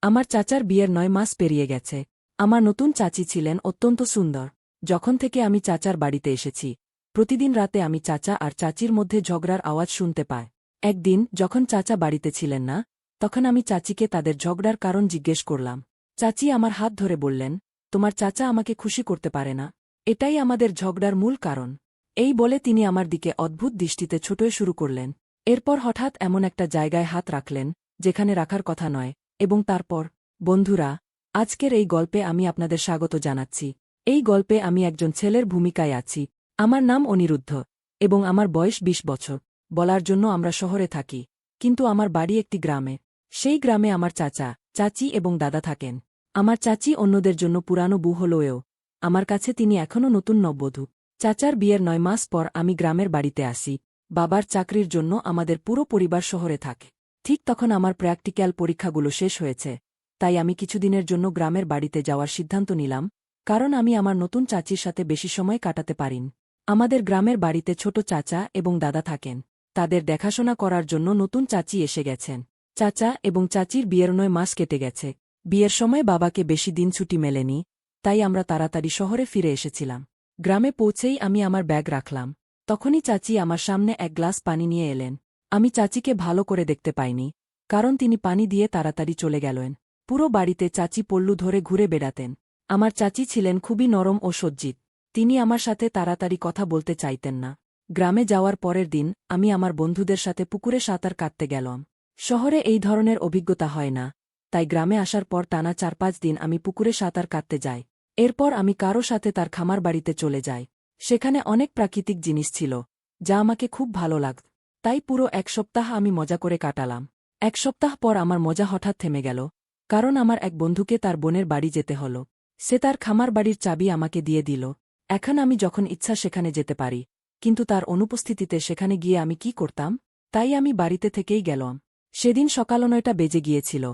আমার চাচার বিয়ের ৯ মাস পেরিয়ে গেছে। আমার নতুন চাচি ছিলেন অত্যন্ত সুন্দর। যখন থেকে আমি চাচার বাড়িতে এসেছি, প্রতিদিন রাতে আমি চাচা আর চাচির মধ্যে ঝগড়ার আওয়াজ শুনতে পাই। একদিন যখন চাচা বাড়িতে ছিলেন না, তখন আমি চাচিকে তাদের ঝগড়ার কারণ জিজ্ঞেস করলাম। চাচি আমার হাত ধরে বললেন, তোমার চাচা আমাকে খুশি করতে পারে না, এটাই আমাদের ঝগড়ার মূল কারণ। এই বলে তিনি আমার দিকে অদ্ভুত দৃষ্টিতে ছোটয়ে শুরু করলেন। এরপর হঠাৎ এমন একটা জায়গায় হাত রাখলেন, যেখানে রাখার কথা নয়, এবং তারপর, বন্ধুরা, আজকের এই গল্পে আমি আপনাদের স্বাগত জানাচ্ছি। এই গল্পে আমি একজন ছেলের ভূমিকায় আছি। আমার নাম অনিরুদ্ধ, এবং আমার বয়স ২০ বছর। বলার জন্য আমরা শহরে থাকি, কিন্তু আমার বাড়ি একটি গ্রামে। সেই গ্রামে আমার চাচা, চাচি এবং দাদা থাকেন। আমার চাচি অন্যদের জন্য পুরানো বউ হলেও আমার কাছে তিনি এখনও নতুন নববধূ। চাচার বিয়ের ৯ মাস পর আমি গ্রামের বাড়িতে আসি। বাবার চাকরির জন্য আমাদের পুরো পরিবার শহরে থাকে। ঠিক তখন আমার প্র্যাকটিক্যাল পরীক্ষাগুলো শেষ হয়েছে, তাই আমি কিছুদিনের জন্য গ্রামের বাড়িতে যাওয়ার সিদ্ধান্ত নিলাম, কারণ আমি আমার নতুন চাচির সাথে বেশি সময় কাটাতে পারিন। আমাদের গ্রামের বাড়িতে ছোট চাচা এবং দাদা থাকেন। তাদের দেখাশোনা করার জন্য নতুন চাচি এসে গেছেন। চাচা এবং চাচির বিয়ের ৯ মাস কেটে গেছে। বিয়ের সময় বাবাকে বেশি দিন ছুটি মেলেনি, তাই আমরা তাড়াতাড়ি শহরে ফিরে এসেছিলাম। গ্রামে পৌঁছেই আমি আমার ব্যাগ রাখলাম। তখনই চাচি আমার সামনে এক গ্লাস পানি নিয়ে এলেন। আমি চাচিকে ভালো করে দেখতে পাইনি, কারণ তিনি পানি দিয়ে তাড়াতাড়ি চলে গেলেন। পুরো বাড়িতে চাচি পল্লু ধরে ঘুরে বেড়াতেন। আমার চাচি ছিলেন খুবই নরম ও সজ্জিত। তিনি আমার সাথে তাড়াতাড়ি কথা বলতে চাইতেন না। গ্রামে যাওয়ার পরের দিন আমি আমার বন্ধুদের সাথে পুকুরে সাঁতার কাটতে গেলাম। শহরে এই ধরনের অভিজ্ঞতা হয় না, তাই গ্রামে আসার পর টানা ৪-৫ দিন আমি পুকুরে সাঁতার কাটতে যাই। এরপর আমি কারো সাথে তার খামার বাড়িতে চলে যাই। সেখানে অনেক প্রাকৃতিক জিনিস ছিল, যা আমাকে খুব ভালো লাগত। তাই পুরো ১ সপ্তাহ আমি মজা করে কাটালাম। ১ সপ্তাহ পর আমার মজা হঠাৎ থেমে গেল, কারণ আমার এক বন্ধুকে তার বোনের বাড়ি যেতে হল। সে তার খামার বাড়ির চাবি আমাকে দিয়ে দিল। এখন আমি যখন ইচ্ছা সেখানে যেতে পারি, কিন্তু তার অনুপস্থিতিতে সেখানে গিয়ে আমি কি করতাম? তাই আমি বাড়িতে থেকেই গেলাম। সেদিন সকাল ৯টা বেজে গিয়েছিল,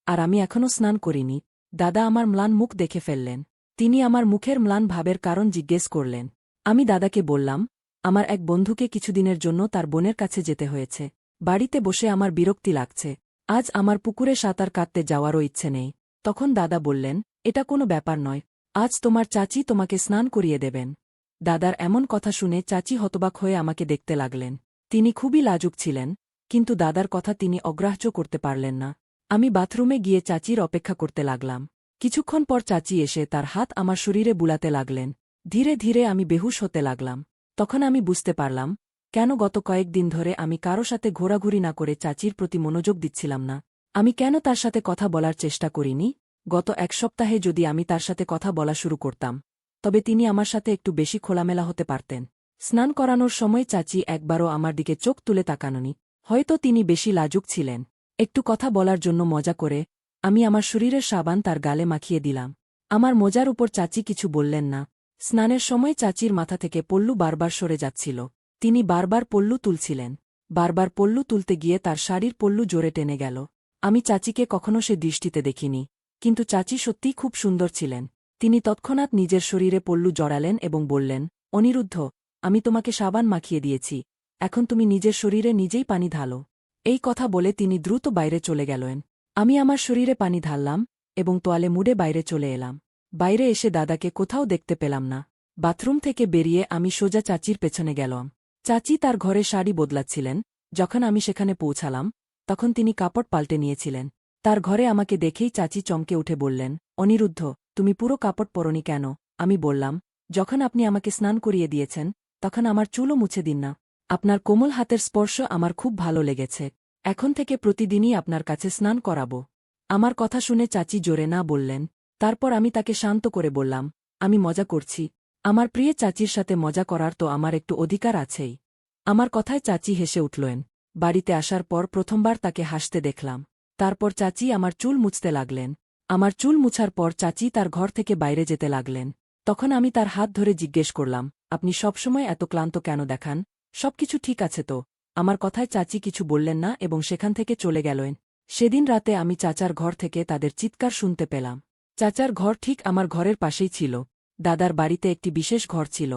আর আমি এখনও স্নান করিনি। দাদা আমার ম্লান মুখ দেখে ফেললেন। তিনি আমার মুখের ম্লান ভাবের কারণ জিজ্ঞেস করলেন। আমি দাদাকে বললাম, আমার এক বন্ধুকে কিছুদিনের জন্য তার বোনের কাছে যেতে হয়েছে। বাড়িতে বসে আমার বিরক্তি লাগছে। আজ আমার পুকুরে সাঁতার কাটতে যাওয়ারও ইচ্ছে নেই। তখন দাদা বললেন, এটা কোনো ব্যাপার নয়, আজ তোমার চাচি তোমাকে স্নান করিয়ে দেবেন। দাদার এমন কথা শুনে চাচি হতবাক হয়ে আমাকে দেখতে লাগলেন। তিনি খুবই লাজুক ছিলেন, কিন্তু দাদার কথা তিনি অগ্রাহ্য করতে পারলেন না। আমি বাথরুমে গিয়ে চাচির অপেক্ষা করতে লাগলাম। কিছুক্ষণ পর চাচি এসে তার হাত আমার শরীরে বুলাতে লাগলেন। ধীরে ধীরে আমি বেহুশ হতে লাগলাম। তখন আমি বুঝতে পারলাম, কেন গত কয়েকদিন ধরে আমি কারো সাথে ঘোরাঘুরি না করে চাচির প্রতি মনোযোগ দিচ্ছিলাম না। আমি কেন তার সাথে কথা বলার চেষ্টা করিনি? গত ১ সপ্তাহে যদি আমি তার সাথে কথা বলা শুরু করতাম, তবে তিনি আমার সাথে একটু বেশি খোলামেলা হতে পারতেন। স্নান করানোর সময় চাচি একবারও আমার দিকে চোখ তুলে তাকাননি। হয়তো তিনি বেশি লাজুক ছিলেন। একটু কথা বলার জন্য মজা করে আমি আমার শরীরের সাবান তার গালে মাখিয়ে দিলাম। আমার মজার উপর চাচি কিছু বললেন না। স্নানের সময় চাচির মাথা থেকে পল্লু বারবার সরে যাচ্ছিল। তিনি বারবার পল্লু তুলছিলেন। বারবার পল্লু তুলতে গিয়ে তার শাড়ির পল্লু জোরে টেনে গেল। আমি চাচিকে কখনো সে দৃষ্টিতে দেখিনি, কিন্তু চাচি সত্যিই খুব সুন্দর ছিলেন। তিনি তৎক্ষণাৎ নিজের শরীরে পল্লু জড়ালেন এবং বললেন, অনিরুদ্ধ, আমি তোমাকে সাবান মাখিয়ে দিয়েছি, এখন তুমি নিজের শরীরে নিজেই পানি ঢালো। এই কথা বলে তিনি দ্রুত বাইরে চলে গেলেন। আমি আমার শরীরে পানি ঢাললাম এবং তোয়ালে মুড়ে বাইরে চলে এলাম। বাইরে এসে দাদাকে কোথাও দেখতে পেলাম না। বাথরুম থেকে বেরিয়ে আমি সোজা চাচির পেছনে গেলাম। চাচি তার ঘরে শাড়ি বদলাচ্ছিলেন। যখন আমি সেখানে পৌঁছালাম, তখন তিনি কাপড় পাল্টে নিয়েছিলেন। তার ঘরে আমাকে দেখেই চাচি চমকে উঠে বললেন, অনিরুদ্ধ, তুমি পুরো কাপড় পরনি কেন? আমি বললাম, যখন আপনি আমাকে স্নান করিয়ে দিয়েছেন, তখন আমার চুলও মুছে দিন না। আপনার কোমল হাতের স্পর্শ আমার খুব ভালো লেগেছে। এখন থেকে প্রতিদিনই আপনার কাছে স্নান করাব। আমার কথা শুনে চাচি জোরে না বললেন। তারপর আমি তাকে শান্ত করে বললাম, আমি মজা করছি। আমার প্রিয় চাচির সাথে মজা করার তো আমার একটু অধিকার আছেই। আমার কথায় চাচি হেসে উঠলেন। বাড়িতে আসার পর প্রথমবার তাকে হাসতে দেখলাম। তারপর চাচি আমার চুল মুছতে লাগলেন। আমার চুল মুছার পর চাচি তার ঘর থেকে বাইরে যেতে লাগলেন। তখন আমি তার হাত ধরে জিজ্ঞেস করলাম, আপনি সবসময় এত ক্লান্ত কেন দেখান? সবকিছু ঠিক আছে তো? আমার কথায় চাচি কিছু বললেন না এবং সেখান থেকে চলে গেলেন। সেদিন রাতে আমি চাচার ঘর থেকে তাদের চিৎকার শুনতে পেলাম। চাচার ঘর ঠিক আমার ঘরের পাশেই ছিল। দাদার বাড়িতে একটি বিশেষ ঘর ছিল।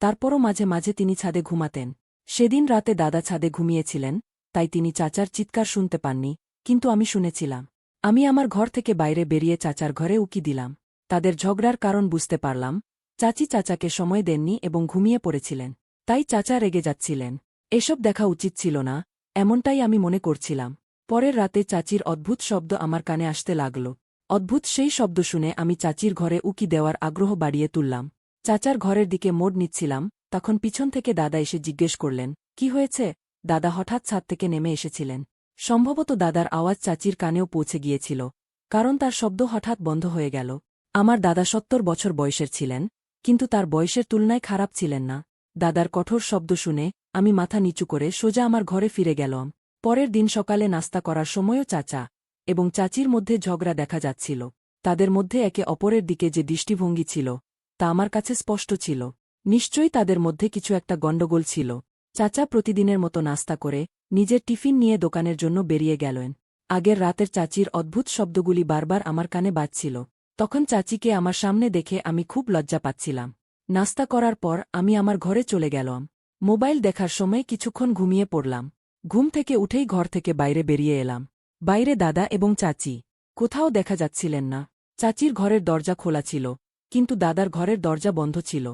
তারপরও মাঝে মাঝে তিনি ছাদে ঘুমাতেন। সেদিন রাতে দাদা ছাদে ঘুমিয়েছিলেন, তাই তিনি চাচার চিৎকার শুনতে পাননি, কিন্তু আমি শুনেছিলাম। আমি আমার ঘর থেকে বাইরে বেরিয়ে চাচার ঘরে উকি দিলাম। তাদের ঝগড়ার কারণ বুঝতে পারলাম। চাচি চাচাকে সময় দেননি এবং ঘুমিয়ে পড়েছিলেন। তাই চাচা রেগে যাচ্ছিলেন। এসব দেখা উচিত ছিল না, এমনটাই আমি মনে করছিলাম। পরের রাতে চাচির অদ্ভুত শব্দ আমার কানে আসতে লাগল। অদ্ভুত সেই শব্দ শুনে আমি চাচির ঘরে উকি দেওয়ার আগ্রহ বাড়িয়ে তুললাম। চাচার ঘরের দিকে মোড় নিচ্ছিলাম, তখন পিছন থেকে দাদা এসে জিজ্ঞেস করলেন, কি হয়েছে? দাদা হঠাৎ ছাদ থেকে নেমে এসেছিলেন। সম্ভবত দাদার আওয়াজ চাচির কানেও পৌঁছে গিয়েছিল, কারণ তার শব্দ হঠাৎ বন্ধ হয়ে গেল। আমার দাদা ৭০ বছর বয়সের ছিলেন, কিন্তু তার বয়সের তুলনায় খারাপ ছিলেন না। দাদার কঠোর শব্দ শুনে আমি মাথা নিচু করে সোজা আমার ঘরে ফিরে গেলাম। পরের দিন সকালে নাস্তা করার সময়ও চাচা এবং চাচির মধ্যে ঝগড়া দেখা যাচ্ছিল। তাদের মধ্যে একে অপরের দিকে যে দৃষ্টিভঙ্গি ছিল তা আমার কাছে স্পষ্ট ছিল। নিশ্চয়ই তাদের মধ্যে কিছু একটা গণ্ডগোল ছিল। চাচা প্রতিদিনের মতো নাস্তা করে নিজের টিফিন নিয়ে দোকানের জন্য বেরিয়ে গেলেন। আগের রাতের চাচির অদ্ভুত শব্দগুলি বারবার আমার কানে বাজছিল। তখন চাচিকে আমার সামনে দেখে আমি খুব লজ্জা পাচ্ছিলাম। নাস্তা করার পর আমি আমার ঘরে চলে গেলাম। মোবাইল দেখার সময় কিছুক্ষণ ঘুমিয়ে পড়লাম। ঘুম থেকে উঠেই ঘর থেকে বাইরে বেরিয়ে এলাম। বাইরে দাদা এবং চাচি কোথাও দেখা যাচ্ছিলেন না। চাচির ঘরের দরজা খোলা ছিল, কিন্তু দাদার ঘরের দরজা বন্ধ ছিল।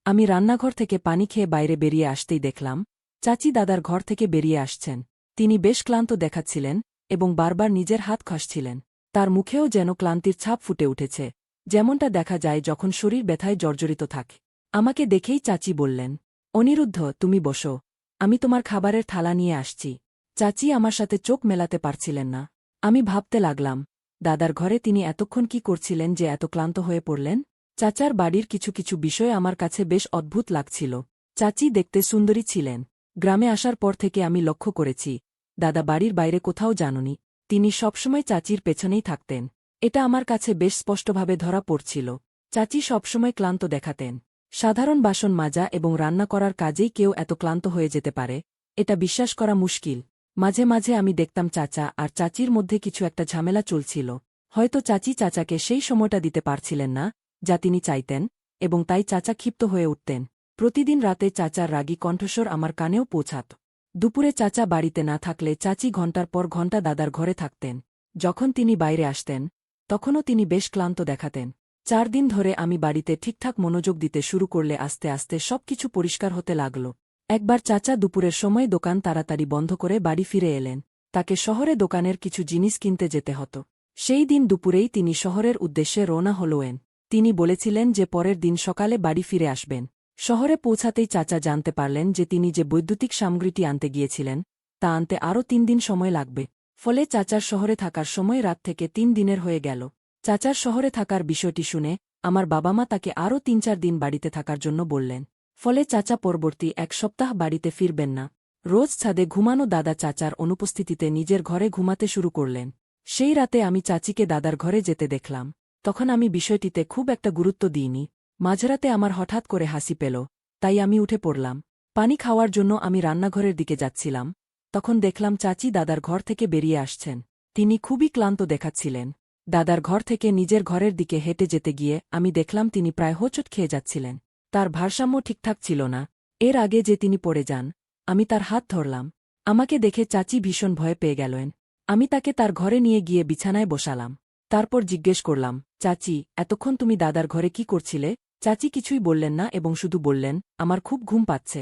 আমি রান্নাঘর থেকে পানি খেয়ে বাইরে বেরিয়ে আসতেই দেখলাম চাচি দাদার ঘর থেকে বেরিয়ে আসছেন। তিনি বেশ ক্লান্ত দেখাচ্ছিলেন এবং বারবার নিজের হাত ঘষছিলেন। তার মুখেও যেন ক্লান্তির ছাপ ফুটে উঠেছে, যেমনটা দেখা যায় যখন শরীর ব্যথায় জর্জরিত থাকে। আমাকে দেখেই চাচি বললেন, অনিরুদ্ধ, তুমি বসো, আমি তোমার খাবারের থালা নিয়ে আসছি। চাচি আমার সাথে চোখ মেলাতে পারছিলেন না। আমি ভাবতে লাগলাম, দাদার ঘরে তিনি এতক্ষণ কি করছিলেন যে এত ক্লান্ত হয়ে পড়লেন? চাচার বাড়ির কিছু কিছু বিষয় আমার কাছে বেশ অদ্ভুত লাগছিল। চাচি দেখতে সুন্দরী ছিলেন। গ্রামে আসার পর থেকে আমি লক্ষ্য করেছি, দাদা বাড়ির বাইরে কোথাও যাননি। তিনি সবসময় চাচির পেছনেই থাকতেন। এটা আমার কাছে বেশ স্পষ্টভাবে ধরা পড়ছিল। চাচি সবসময় ক্লান্ত দেখাতেন। সাধারণ বাসন মাজা এবং রান্না করার কাজেই কেউ এত ক্লান্ত হয়ে যেতে পারে, এটা বিশ্বাস করা মুশকিল। মাঝে মাঝে আমি দেখতাম চাচা আর চাচির মধ্যে কিছু একটা ঝামেলা চলছিল। হয়তো চাচি চাচাকে সেই সময়টা দিতে পারছিলেন না যা তিনি চাইতেন, এবং তাই চাচা ক্ষিপ্ত হয়ে উঠতেন। প্রতিদিন রাতে চাচার রাগী কণ্ঠস্বর আমার কানেও পৌঁছাত। দুপুরে চাচা বাড়িতে না থাকলে চাচি ঘণ্টার পর ঘণ্টা দাদার ঘরে থাকতেন। যখন তিনি বাইরে আসতেন তখনও তিনি বেশ ক্লান্ত দেখাতেন। ৪ দিন ধরে আমি বাড়িতে ঠিকঠাক মনোযোগ দিতে শুরু করলে আস্তে আস্তে সবকিছু পরিষ্কার হতে লাগল। একবার চাচা দুপুরের সময় দোকান তাড়াতাড়ি বন্ধ করে বাড়ি ফিরে এলেন। তাকে শহরে দোকানের কিছু জিনিস কিনতে যেতে হতো। সেই দিন দুপুরেই তিনি শহরের উদ্দেশ্যে রওনা হলেন। তিনি বলেছিলেন যে পরের দিন সকালে বাড়ি ফিরে আসবেন। শহরে পৌঁছাতেই চাচা জানতে পারলেন যে তিনি যে বৈদ্যুতিক সামগ্রীটি আনতে গিয়েছিলেন তা আনতে আরও ৩ দিন সময় লাগবে। ফলে চাচার শহরে থাকার সময় রাত থেকে ৩ দিনের হয়ে গেল। চাচার শহরে থাকার বিষয়টি শুনে আমার বাবা মা তাকে আরও ৩-৪ দিন বাড়িতে থাকার জন্য বললেন। ফলে চাচা পরবর্তী ১ সপ্তাহ বাড়িতে ফিরবেন না। রোজ ছাদে ঘুমানো দাদা চাচার অনুপস্থিতিতে নিজের ঘরে ঘুমাতে শুরু করলেন। সেই রাতে আমি চাচিকে দাদার ঘরে যেতে দেখলাম। তখন আমি বিষয়টিতে খুব একটা গুরুত্ব দিইনি। মাঝরাতে আমার হঠাৎ করে হাসি পেল, তাই আমি উঠে পড়লাম। পানি খাওয়ার জন্য আমি রান্নাঘরের দিকে যাচ্ছিলাম। তখন দেখলাম চাচি দাদার ঘর থেকে বেরিয়ে আসছেন। তিনি খুবই ক্লান্ত দেখাচ্ছিলেন। দাদার ঘর থেকে নিজের ঘরের দিকে হেঁটে যেতে গিয়ে আমি দেখলাম তিনি প্রায় হোঁচট খেয়ে যাচ্ছিলেন। তার ভারসাম্য ঠিকঠাক ছিল না। এর আগে যে তিনি পড়ে যান, আমি তার হাত ধরলাম। আমাকে দেখে চাচি ভীষণ ভয় পেয়ে গেলেন। আমি তাকে তার ঘরে নিয়ে গিয়ে বিছানায় বসালাম। তারপর জিজ্ঞেস করলাম, চাচি, এতক্ষণ তুমি দাদার ঘরে কি করছিলে? চাচি কিছুই বললেন না এবং শুধু বললেন, আমার খুব ঘুম পাচ্ছে।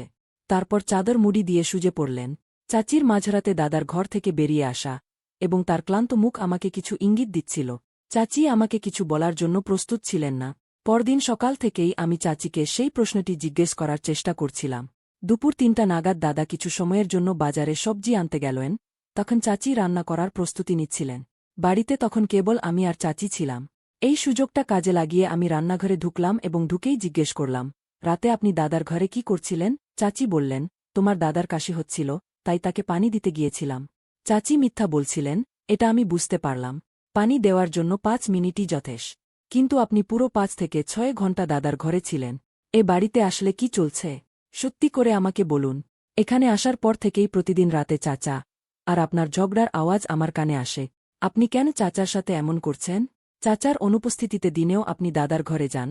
তারপর চাদর মুড়ি দিয়ে শুয়ে পড়লেন। চাচির মাঝরাতে দাদার ঘর থেকে বেরিয়ে আসা এবং তার ক্লান্ত মুখ আমাকে কিছু ইঙ্গিত দিচ্ছিল। চাচি আমাকে কিছু বলার জন্য প্রস্তুত ছিলেন না। পরদিন সকাল থেকেই আমি চাচিকে সেই প্রশ্নটি জিজ্ঞেস করার চেষ্টা করছিলাম। দুপুর ৩টা নাগাদ দাদা কিছু সময়ের জন্য বাজারে সবজি আনতে গেলেন। তখন চাচি রান্না করার প্রস্তুতি নিচ্ছিলেন। বাড়িতে তখন কেবল আমি আর চাচি ছিলাম। এই সুযোগটা কাজে লাগিয়ে আমি রান্নাঘরে ঢুকলাম এবং ঢুকেই জিজ্ঞেস করলাম, রাতে আপনি দাদার ঘরে কি করছিলেন? চাচি বললেন, তোমার দাদার কাশি হচ্ছিল, তাই তাকে পানি দিতে গিয়েছিলাম। চাচি মিথ্যা বলছিলেন, এটা আমি বুঝতে পারলাম। পানি দেওয়ার জন্য ৫ মিনিটই যথেষ্ট। কিন্তু আপনি পুরো ৫ থেকে ৬ ঘণ্টা দাদার ঘরে ছিলেন। এ বাড়িতে আসলে কি চলছে? সত্যি করে আমাকে বলুন। এখানে আসার পর থেকেই প্রতিদিন রাতে চাচা আর আপনার ঝগড়ার আওয়াজ আমার কানে আসে। আপনি কেন চাচার সাথে এমন করছেন? চাচার অনুপস্থিতিতে দিনেও আপনি দাদার ঘরে যান,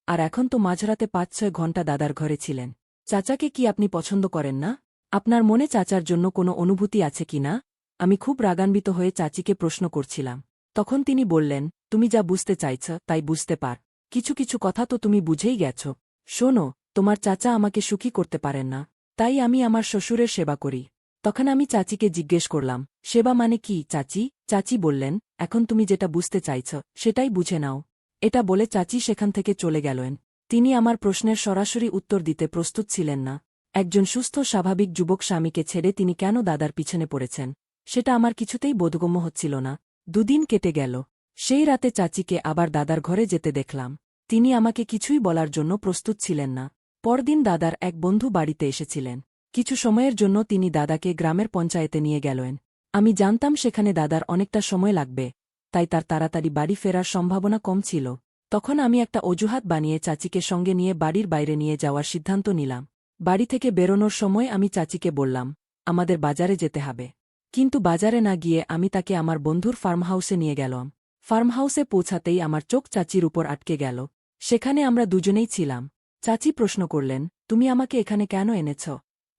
আর এখন তো মাঝরাতে ৫-৬ ঘণ্টা দাদার ঘরে ছিলেন। চাচাকে কি আপনি পছন্দ করেন না? আপনার মনে চাচার জন্য কোনো অনুভূতি আছে কি না? আমি খুব রাগান্বিত হয়ে চাচিকে প্রশ্ন করছিলাম। তখন তিনি বললেন, তুমি যা বুঝতে চাইছ তাই বুঝতে পার, কিছু কিছু কথা তো তুমি বুঝেই গেছ। শোনো, তোমার চাচা আমাকে সুখী করতে পারেন না, তাই আমি আমার শ্বশুরের সেবা করি। তখন আমি চাচিকে জিজ্ঞেস করলাম, সেবা মানে কি চাচি? চাচি বললেন, এখন তুমি যেটা বুঝতে চাইছ সেটাই বুঝে নাও। এটা বলে চাচি সেখান থেকে চলে গেলেন। তিনি আমার প্রশ্নের সরাসরি উত্তর দিতে প্রস্তুত ছিলেন না। একজন সুস্থ স্বাভাবিক যুবক স্বামীকে ছেড়ে তিনি কেন দাদার পিছনে পড়েছেন, সেটা আমার কিছুতেই বোধগম্য হচ্ছিল না। দুদিন কেটে গেল। সেই রাতে চাচিকে আবার দাদার ঘরে যেতে দেখলাম। তিনি আমাকে কিছুই বলার জন্য প্রস্তুত ছিলেন না। পরদিন দাদার এক বন্ধু বাড়িতে এসেছিলেন। কিছু সময়ের জন্য তিনি দাদাকে গ্রামের পঞ্চায়েতে নিয়ে গেলেন। আমি জানতাম সেখানে দাদার অনেকটা সময় লাগবে, তাই তার তাড়াতাড়ি বাড়ি ফেরার সম্ভাবনা কম ছিল। তখন আমি একটা অজুহাত বানিয়ে চাচিকে সঙ্গে নিয়ে বাড়ির বাইরে নিয়ে যাওয়ার সিদ্ধান্ত নিলাম। বাড়ি থেকে বেরোনোর সময় আমি চাচিকে বললাম, আমাদের বাজারে যেতে হবে। কিন্তু বাজারে না গিয়ে আমি তাকে আমার বন্ধুর ফার্মহাউসে নিয়ে গেলাম। ফার্মহাউসে পৌঁছাতেই আমার চোখ চাচির উপর আটকে গেল। সেখানে আমরা দুজনেই ছিলাম। চাচি প্রশ্ন করলেন, তুমি আমাকে এখানে কেন এনেছ?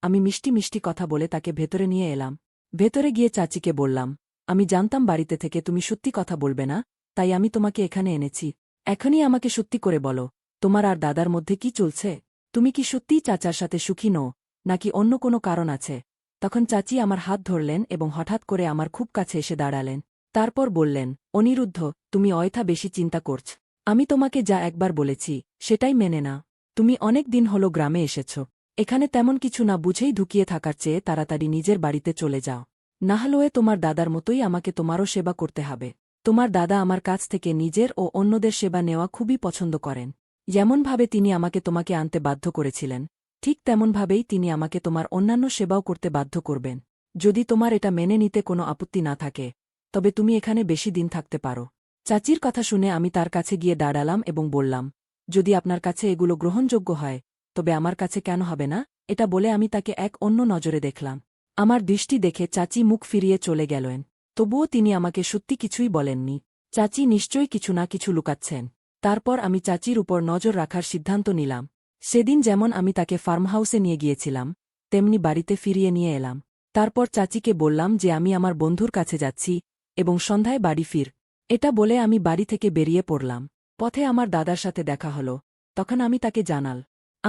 আমি মিষ্টি মিষ্টি কথা বলে তাকে ভেতরে নিয়ে এলাম। ভেতরে গিয়ে চাচিকে বললাম, আমি জানতাম বাড়িতে থেকে তুমি সত্যি কথা বলবে না, তাই আমি তোমাকে এখানে এনেছি। এখনই আমাকে সত্যি করে বলো, তোমার আর দাদার মধ্যে কি চলছে? তুমি কি সত্যিই চাচার সাথে সুখী নও, নাকি অন্য কোনো কারণ আছে? তখন চাচি আমার হাত ধরলেন এবং হঠাৎ করে আমার খুব কাছে এসে দাঁড়ালেন। তারপর বললেন, অনিরুদ্ধ, তুমি অযথা বেশি চিন্তা করছ। আমি তোমাকে যা একবার বলেছি সেটাই মেনে না। তুমি অনেক দিন হল গ্রামে এসেছ। এখানে তেমন কিছু না বুঝেই ঢুকিয়ে থাকার চেয়ে তাড়াতাড়ি নিজের বাড়িতে চলে যাও। না হলে তোমার দাদার মতোই আমাকে তোমারও সেবা করতে হবে। তোমার দাদা আমার কাছ থেকে নিজের ও অন্যদের সেবা নেওয়া খুবই পছন্দ করেন। যেমনভাবে তিনি আমাকে তোমাকে আনতে বাধ্য করেছিলেন, ঠিক তেমনভাবেই তিনি আমাকে তোমার অন্যান্য সেবাও করতে বাধ্য করবেন। যদি তোমার এটা মেনে নিতে কোনো আপত্তি না থাকে, তবে তুমি এখানে বেশি দিন থাকতে পারো। চাচির কথা শুনে আমি তার কাছে গিয়ে দাঁড়ালাম এবং বললাম, যদি আপনার কাছে এগুলো গ্রহণযোগ্য হয়, তবে আমার কাছে কেন হবে না? এটা বলে আমি তাকে এক অন্য নজরে দেখলাম। আমার দৃষ্টি দেখে চাচি মুখ ফিরিয়ে চলে গেলেন। তবুও তিনি আমাকে সত্যি কিছুই বলেননি। চাচি নিশ্চয়ই কিছু না কিছু লুকাচ্ছেন। তারপর আমি চাচির উপর নজর রাখার সিদ্ধান্ত নিলাম। সেদিন যেমন আমি তাকে ফার্মহাউসে নিয়ে গিয়েছিলাম, তেমনি বাড়িতে ফিরিয়ে নিয়ে এলাম। তারপর চাচিকে বললাম যে আমি আমার বন্ধুর কাছে যাচ্ছি এবং সন্ধ্যায় বাড়ি ফির। এটা বলে আমি বাড়ি থেকে বেরিয়ে পড়লাম। পথে আমার দাদার সাথে দেখা হলো। তখন আমি তাকে জানাল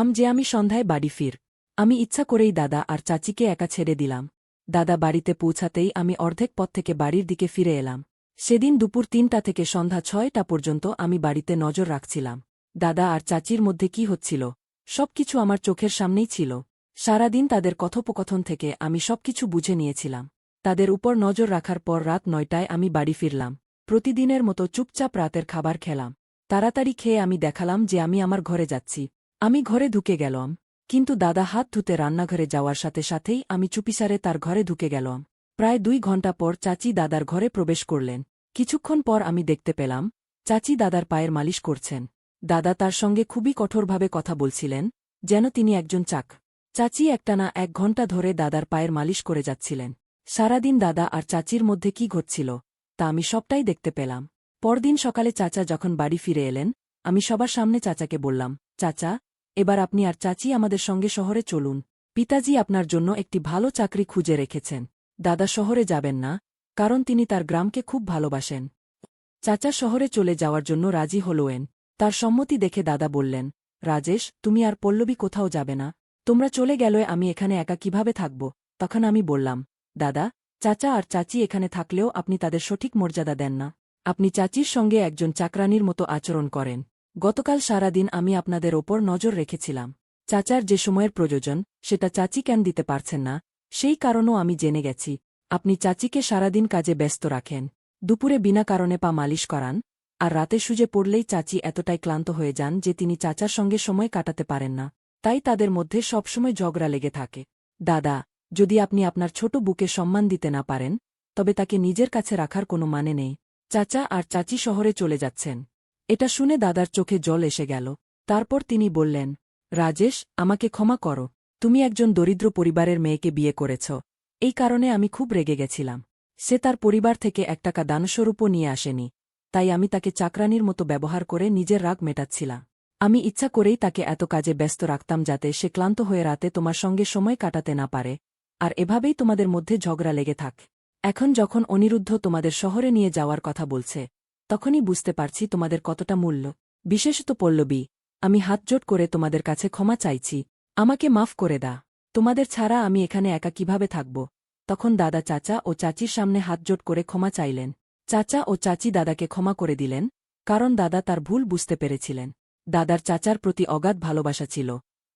যে আমি সন্ধ্যায় বাড়ি ফির। আমি ইচ্ছা করেই দাদা আর চাচিকে একা ছেড়ে দিলাম। দাদা বাড়িতে পৌঁছাতেই আমি অর্ধেক পথ থেকে বাড়ির দিকে ফিরে এলাম। সেদিন দুপুর ৩টা থেকে সন্ধ্যা ৬টা পর্যন্ত আমি বাড়িতে নজর রাখছিলাম। দাদা আর চাচির মধ্যে কি হচ্ছিল, সবকিছু আমার চোখের সামনেই ছিল। সারাদিন তাদের কথোপকথন থেকে আমি সবকিছু বুঝে নিয়েছিলাম। তাদের উপর নজর রাখার পর রাত ৯টায় আমি বাড়ি ফিরলাম। প্রতিদিনের মতো চুপচাপ রাতের খাবার খেলাম। তাড়াতাড়ি খেয়ে আমি দেখালাম যে আমি আমার ঘরে যাচ্ছি। আমি ঘরে ঢুকে গেলাম, কিন্তু দাদা হাত ধুতে রান্নাঘরে যাওয়ার সাথে সাথেই আমি চুপিসারে তার ঘরে ঢুকে গেলাম। প্রায় ২ ঘণ্টা পর চাচি দাদার ঘরে প্রবেশ করলেন। কিছুক্ষণ পর আমি দেখতে পেলাম চাচি দাদার পায়ের মালিশ করছেন। দাদা তার সঙ্গে খুবই কঠোরভাবে কথা বলছিলেন, যেন তিনি একজন চাচি একটানা ১ ঘণ্টা ধরে দাদার পায়ের মালিশ করে যাচ্ছিলেন। সারাদিন দাদা আর চাচির মধ্যে কি ঘটছিল তা আমি সবটাই দেখতে পেলাম। পরদিন সকালে চাচা যখন বাড়ি ফিরে এলেন, আমি সবার সামনে চাচাকে বললাম, চাচা, এবার আপনি আর চাচি আমাদের সঙ্গে শহরে চলুন। পিতাজি আপনার জন্য একটি ভালো চাকরি খুঁজে রেখেছেন। দাদা শহরে যাবেন না, কারণ তিনি তার গ্রামকে খুব ভালোবাসেন। চাচা শহরে চলে যাওয়ার জন্য রাজি হলেন। তার সম্মতি দেখে দাদা বললেন, রাজেশ, তুমি আর পল্লবী কোথাও যাবে না। তোমরা চলে গেলে আমি এখানে একা কিভাবে থাকব? তখন আমি বললাম, দাদা, চাচা আর চাচি এখানে থাকলেও আপনি তাদের সঠিক মর্যাদা দেন না। আপনি চাচির সঙ্গে একজন চাকরানির মতো আচরণ করেন। গতকাল সারাদিন আমি আপনাদের ওপর নজর রেখেছিলাম। চাচার যে সময়ের প্রয়োজন সেটা চাচি কেন দিতে পারছেন না, সেই কারণও আমি জেনে গেছি। আপনি চাচিকে সারাদিন কাজে ব্যস্ত রাখেন, দুপুরে বিনা কারণে পা মালিশ করান, আর রাতে শুয়ে পড়লেই চাচি এতটাই ক্লান্ত হয়ে যান যে তিনি চাচার সঙ্গে সময় কাটাতে পারেন না। তাই তাদের মধ্যে সবসময় ঝগড়া লেগে থাকে। দাদা, যদি আপনি আপনার ছোট বুকে সম্মান দিতে না পারেন, তবে তাকে নিজের কাছে রাখার কোনো মানে নেই। চাচা আর চাচি শহরে চলে যাচ্ছেন। এটা শুনে দাদার চোখে জল এসে গেল। তারপর তিনি বললেন, রাজেশ, আমাকে ক্ষমা করো। তুমি একজন দরিদ্র পরিবারের মেয়েকে বিয়ে করেছ, এই কারণে আমি খুব রেগে গেছিলাম। সে তার পরিবার থেকে ১ টাকা দানস্বরূপও নিয়ে আসেনি, তাই আমি তাকে চাকরানির মতো ব্যবহার করে নিজের রাগ মেটাচ্ছিলাম। আমি ইচ্ছা করেই তাকে এত কাজে ব্যস্ত রাখতাম যাতে সে ক্লান্ত হয়ে রাতে তোমার সঙ্গে সময় কাটাতে না পারে, আর এভাবেই তোমাদের মধ্যে ঝগড়া লেগে থাক। এখন যখন অনিরুদ্ধ তোমাদের শহরে নিয়ে যাওয়ার কথা বলছে তখনই বুঝতে পারছি তোমাদের কতটা মূল্য। বিশেষত পল্লবী, আমি হাতজোট করে তোমাদের কাছে ক্ষমা চাইছি, আমাকে মাফ করে দা। তোমাদের ছাড়া আমি এখানে একা কিভাবে থাকব। তখন দাদা চাচা ও চাচির সামনে হাতজোট করে ক্ষমা চাইলেন। চাচা ও চাচি দাদাকে ক্ষমা করে দিলেন, কারণ দাদা তার ভুল বুঝতে পেরেছিলেন। দাদার চাচার প্রতি অগাধ ভালোবাসা ছিল,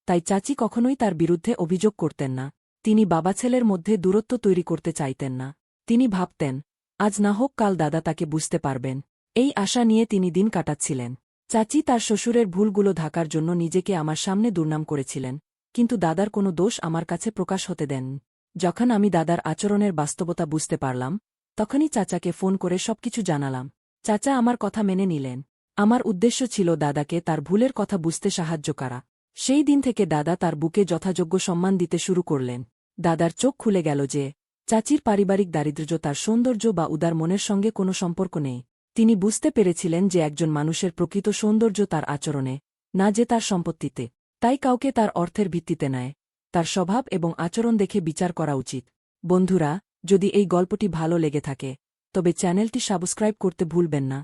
তাই চাচি কখনোই তার বিরুদ্ধে অভিযোগ করতেন না। তিনি বাবা ছেলের মধ্যে দূরত্ব তৈরি করতে চাইতেন না। তিনি ভাবতেন, আজ না হোক কাল দাদা তাকে বুঝতে পারবেন। এই আশা নিয়ে তিনি দিন কাটাচ্ছিলেন। চাচি তার শ্বশুরের ভুলগুলো ঢাকার জন্য নিজেকে আমার সামনে দুর্নাম করেছিলেন, কিন্তু দাদার কোনো দোষ আমার কাছে প্রকাশ হতে দেন। যখন আমি দাদার আচরণের বাস্তবতা বুঝতে পারলাম, তখনই চাচাকে ফোন করে সবকিছু জানালাম। চাচা আমার কথা মেনে নিলেন। আমার উদ্দেশ্য ছিল দাদাকে তার ভুলের কথা বুঝতে সাহায্য করা। সেই দিন থেকে দাদা তার বুকে যথাযোগ্য সম্মান দিতে শুরু করলেন। দাদার চোখ খুলে গেল যে চাচির পারিবারিক দারিদ্র্য তার সৌন্দর্য বা উদার মনের সঙ্গে কোনো সম্পর্ক নেই। তিনি বুঝতে পেরেছিলেন যে একজন মানুষের প্রকৃত সৌন্দর্য তার আচরণে, না যে তার সম্পত্তিতে। তাই কাউকে তার অর্থের ভিত্তিতে নেয়, তার স্বভাব এবং আচরণ দেখে বিচার করা উচিত। বন্ধুরা, যদি এই গল্পটি ভালো লেগে থাকে তবে চ্যানেলটি সাবস্ক্রাইব করতে ভুলবেন না।